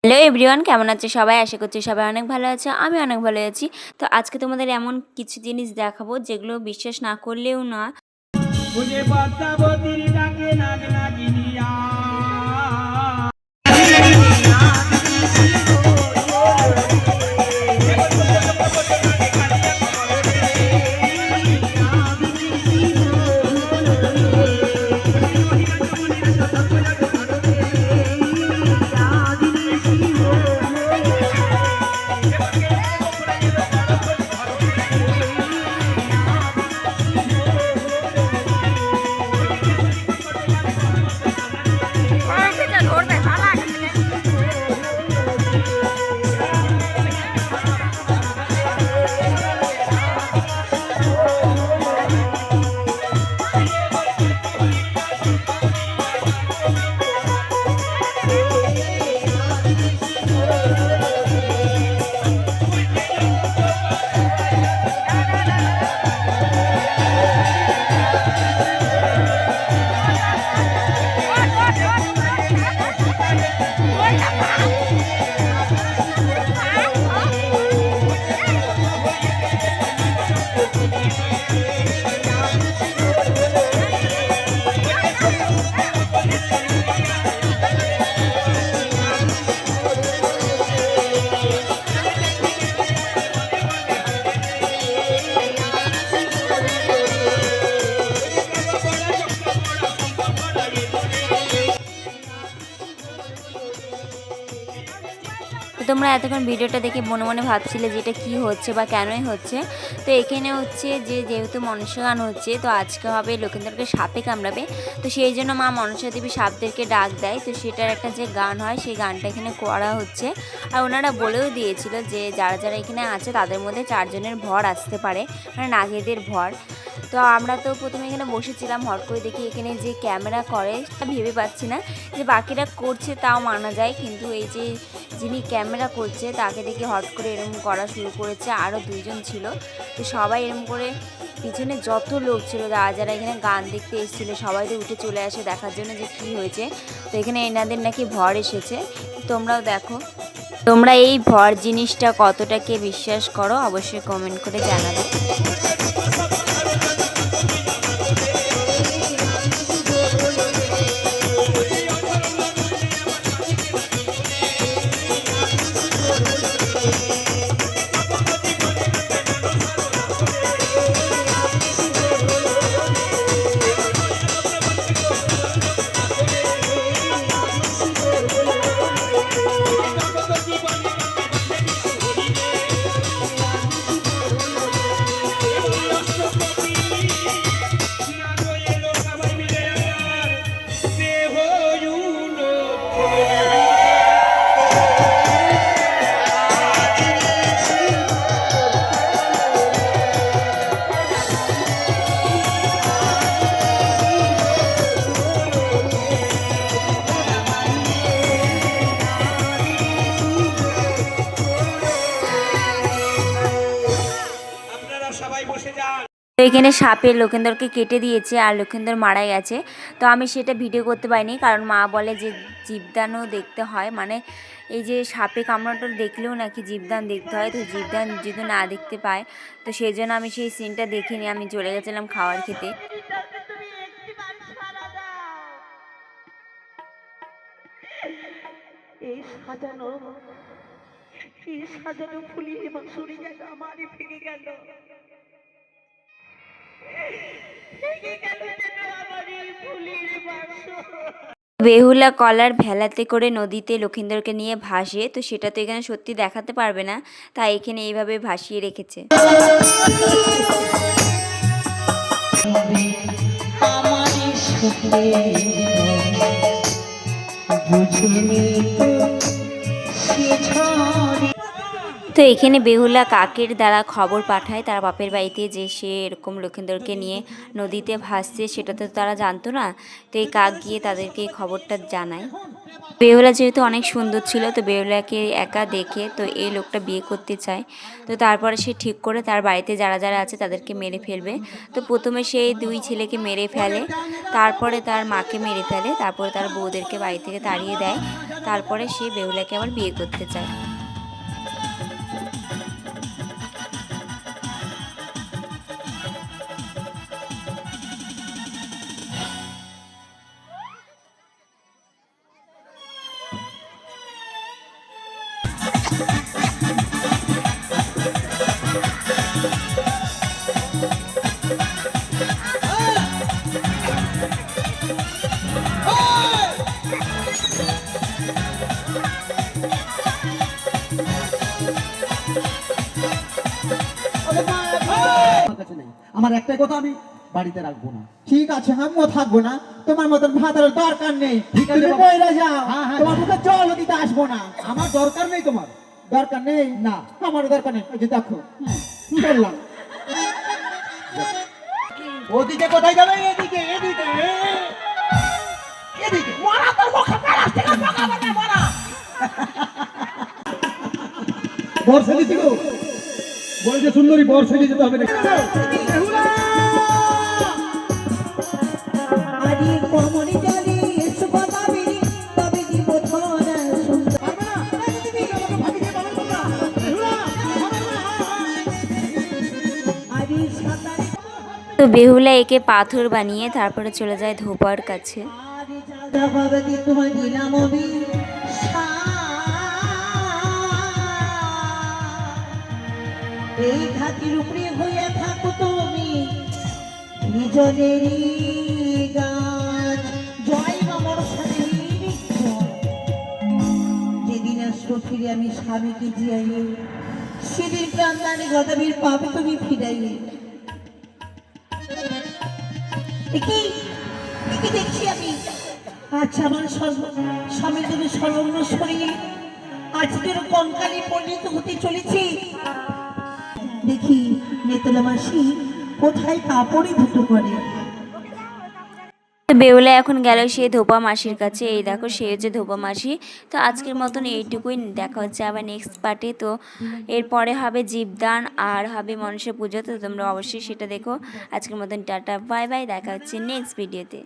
Hello everyone, কেমন আছে সবাই? আশা করছি সবাই অনেক ভালো আছে। আমি অনেক ভালো আছি। তো আজকে তোমাদের এমন কিছু জিনিস দেখাবো যেগুলো বিশ্বাস না করলেও না। তো তোমরা এতক্ষণ ভিডিওটা দেখে মনে মনে ভাবছিলে যে এটা কী হচ্ছে বা কেনই হচ্ছে। তো এখানে হচ্ছে যে যেহেতু মনসা গান হচ্ছে, তো আজকে হবে লক্ষিন্দরকে সাপে কামড়াবে। তো সেই জন্য মা মনসা দেবী সাপদেরকে ডাক দেয়। তো সেটার একটা যে গান হয় সেই গানটা এখানে করা হচ্ছে। আর ওনারা বলেও দিয়েছিল যে যারা যারা এখানে আছে তাদের মধ্যে 4 জনের ভর আসতে পারে, মানে নাগেদের ভর। তো আমরা তো প্রথমে এখানে বসেছিলাম, হট করে দেখি এখানে যে ক্যামেরা করে ভেবে পাচ্ছি না যে বাকিরা করছে তাও মানা যায়, কিন্তু এই যে যিনি ক্যামেরা করছে তাকে দেখে হট করে এরকম করা শুরু করেছে। আরও 2 জন ছিল। তো সবাই এরকম করে পিছনে যত লোক ছিল যারা যারা এখানে গান দেখতে এসেছিলো সবাই তো উঠে চলে আসে দেখার জন্য যে কী হয়েছে। তো এখানে এনাদের নাকি ভর এসেছে। তোমরাও দেখো, তোমরা এই ভর জিনিসটা কতটাকে বিশ্বাস করো অবশ্যই কমেন্ট করে জানাবে। তো এখানে সাপে লক্ষিন্দরকে কেটে দিয়েছে আর লক্ষিন্দর মারা গেছে। তো আমি সেটা ভিডিও করতে পারিনি, কারণ মা বলে যে জীবদানও দেখতে হয়, মানে এই যে সাপে কামড়াটা দেখলেও নাকি জীবদান দেখতে হয়। তো জীবদান যদি না দেখতে পায়, তো সেই জন্য আমি সেই সিনটা দেখিনি, আমি চলে গেছিলাম খাবার খেতে। এই সাজানো ফুলিয়ে বাঁশুরি গেল, আমারই ভেঙে গেল। বেহুলা কলার ভেলাতে করে নদীতে লক্ষিন্দরকে নিয়ে ভাসে। তো সেটা তো এখানে সত্যি দেখাতে পারবে না, তাই এখানে এইভাবে ভাসিয়ে রেখেছে। তো এখানে বেহুলা কাকের দ্বারা খবর পাঠায় তার বাপের বাড়িতে যে সে এরকম লক্ষিন্দরকে নিয়ে নদীতে ভাসছে, সেটা তো তারা জানতো না। তো এই কাক গিয়ে তাদেরকে এই খবরটা জানায়। বেহুলা যেহেতু অনেক সুন্দর ছিল, তো বেহুলাকে একা দেখে তো এই লোকটা বিয়ে করতে চায়। তো তারপরে সে ঠিক করে তার বাড়িতে যারা যারা আছে তাদেরকে মেরে ফেলবে। তো প্রথমে সে দুই ছেলেকে মেরে ফেলে, তারপরে তার মাকে মেরে ফেলে, তারপরে তার বউদেরকে বাড়ি থেকে তাড়িয়ে দেয়। তারপরে সে বেহুলাকে আবার বিয়ে করতে চায়। আমার একটাই কথা, আমি বাড়িতে রাখবো না। ঠিক আছে, আমিও থাকবো না। তোমার মতন ভাতার দরকার নেই। ঠিক আছে তুমি বাবা। বইরা যাও। হ্যাঁ, হ্যাঁ। তোমার মুখে জল দিতে আসবো না। আমার দরকার নেই তোমার। দরকার নেই না। আমারও দরকার নেই। ওই যে দেখো, বললাম। ওদিকে কোথায় যাবে? এদিকে এদিকে এদিকে। মারা তোর মুখে প্লাস্টিক লাগাবো না মারা। বর্ষা দিচ্ছি গো, বলছে সুন্দরী বর্ষা দিয়ে যেতে হবে না। আদি কোমরে জলে এসো বাবাবি, তবে দিব ধরা সুন্দর। আদি সাঁতারে তো বেহুলা একে পাথর বানিয়ে তারপরে চলে যায় ধোপার কাছে। আদি চাঁদা বাবাদি তোমার দিলাম অবি এই ঘাটির উপরে হইয়া থাকো তুমি নিজনেরই গাছ। জয় মামর সাথে যেদিন আসবো ফিরে আমি স্বামীকে জিয়াইয়ে, সেদিন প্রাণদানে গদাবীর পাবে তুমি ফিরাইয়ে। কি কি দেখছি আমি? আচ্ছা, আমার স্বামীর যদি সর্বঙ্গ শরীর আজকের কঙ্কালে পরিণত হতে চলেছে। দেখি নেতলা মাসি কোথায় কাপড়ে ধুতো করে। তো বেহুলা এখন গেল সেই ধোপা মাসির কাছে। এই দেখো সে হচ্ছে ধোপা মাসি। তো আজকের মতন এইটুকুই, দেখা হচ্ছে আবার নেক্সট পার্টে। তো এরপরে হবে জীবদান আর হবে মনসা পুজো। তো তোমরা অবশ্যই সেটা দেখো। আজকের মতন টাটা বাই বাই, দেখা হচ্ছে নেক্সট ভিডিওতে।